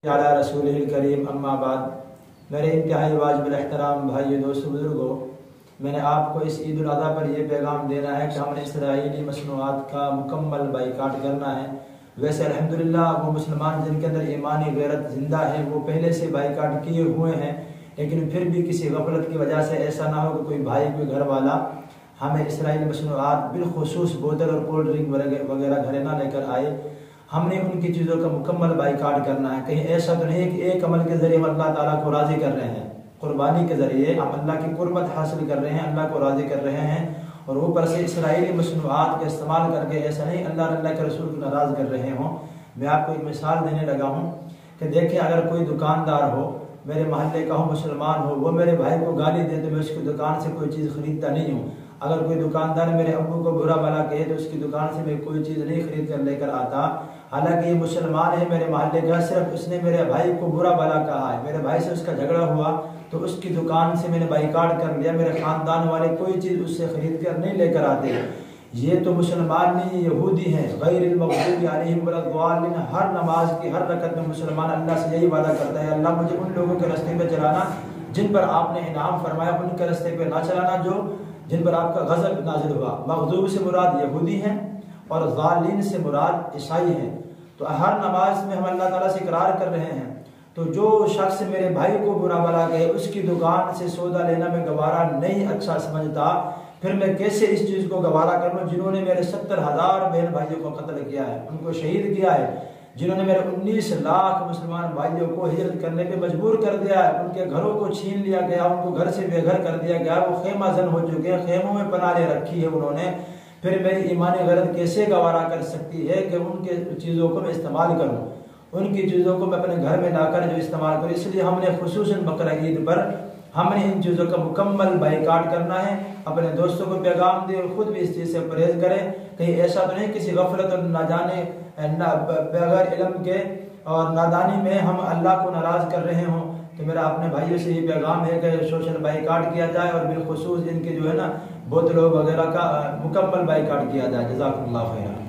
अला रसूलिल करीम अम्मा बाद। मेरे इंतहाई वाजिबुल एहतराम भाइयों दोस्तों बुजुर्गों, मैंने आपको इस ईद उल अज़हा पर यह पैगाम देना है कि हमने इसराइली मसनूआत का मुकम्मल बाइकाट करना है। वैसे अल्हम्दुलिल्लाह वो मुसलमान जिनके अंदर ईमानी गैरत जिंदा है वो पहले से बाइकाट किए हुए हैं, लेकिन फिर भी किसी गफलत की वजह से ऐसा ना हो कि कोई भाई कोई घर वाला हमें इसराइली मसनूआत बिलखुसूस बोतल और कोल्ड ड्रिंक वगैरह घरे ना लेकर आए। हमने उनकी चीज़ों का मुकम्मल बाइकाट करना है। कहीं ऐसा तो नहीं कि एक अमल के जरिए हम अल्लाह ताला को राज़ी कर रहे हैं, कुर्बानी के जरिए हम अल्लाह की कुर्बत हासिल कर रहे हैं, अल्लाह को राज़ी कर रहे हैं, और ऊपर से इसराइली मसनूआत का इस्तेमाल करके ऐसा नहीं अल्लाह के रसूल को नाराज़ कर रहे हों। मैं आपको एक मिसाल देने लगा हूँ कि देखें, अगर कोई दुकानदार हो, मेरे मोहल्ले का हो, मुसलमान हो, वो मेरे भाई को गाली दे तो मैं उसकी दुकान से कोई चीज़ खरीदता नहीं हूँ। अगर कोई दुकानदार मेरे अब्बू को बुरा भला कहे तो उसकी दुकान से मैं कोई चीज़ नहीं खरीद कर लेकर आता। हालांकि ये मुसलमान है मेरे मोहल्ले का, सिर्फ उसने मेरे भाई को बुरा भला कहा है, मेरे भाई से उसका झगड़ा हुआ तो उसकी दुकान से मैंने बाइकाट कर लिया। मेरे खानदान वाले कोई चीज़ उससे खरीद कर नहीं लेकर आते। ये तो मुसलमान नहीं, यहूदी हैं। गैरिल मग़ज़ूबि अलैहिम वलद्दालिन। हर नमाज की हर रकत में मुसलमान अल्लाह से यही वादा करता है, अल्लाह मुझे उन लोगों के रास्ते पे चलाना जिन पर आपने इनाम फरमाया, उनके रास्ते पे ना चलाना जो जिन पर आपका गज़ब नाजिल हुआ। मग़ज़ूब से मुराद यहूदी हैं और ज़ालिन से मुराद ईसाई हैं। तो हर नमाज में हम अल्लाह ताला से इकरार कर रहे हैं। तो जो शख्स मेरे भाई को बुरा भला कहे उसकी दुकान से सौदा लेना मैं गवारा नहीं अच्छा समझता, फिर मैं कैसे इस चीज़ को गवारा कर लूँ जिन्होंने मेरे 70,000 बहन भाइयों को कत्ल किया है, उनको शहीद किया है, जिन्होंने मेरे 19 लाख मुसलमान भाइयों को हिजरत करने पे मजबूर कर दिया है, उनके घरों को छीन लिया गया, उनको घर से बेघर कर दिया गया, वो खेमा जन हो चुके हैं, खेमों में पनाह ले रखी है उन्होंने। फिर मेरी ईमानी गैरत कैसे गवारा कर सकती है कि उनके चीज़ों को मैं इस्तेमाल करूँ, उनकी चीज़ों को मैं अपने घर में लाकर जो इस्तेमाल करूँ। इसलिए हमने खुसूसन बकरा ईद पर हमने इन चीज़ों का मुकम्मल बाइकाट करना है। अपने दोस्तों को पैगाम दे और ख़ुद भी इस चीज़ से परहेज करें। कहीं ऐसा तो नहीं किसी गफलत और ना जाने बगैर इल्म के और नादानी में हम अल्लाह को नाराज़ कर रहे हों। तो मेरा अपने भाइयों से ये पैगाम है कि सोशल बाइकाट किया जाए और बिलखुसूस इनके जो है ना बोतलों वगैरह का मुकम्मल बाइकाट किया जाए। जज़ाकुमुल्लाह खैर।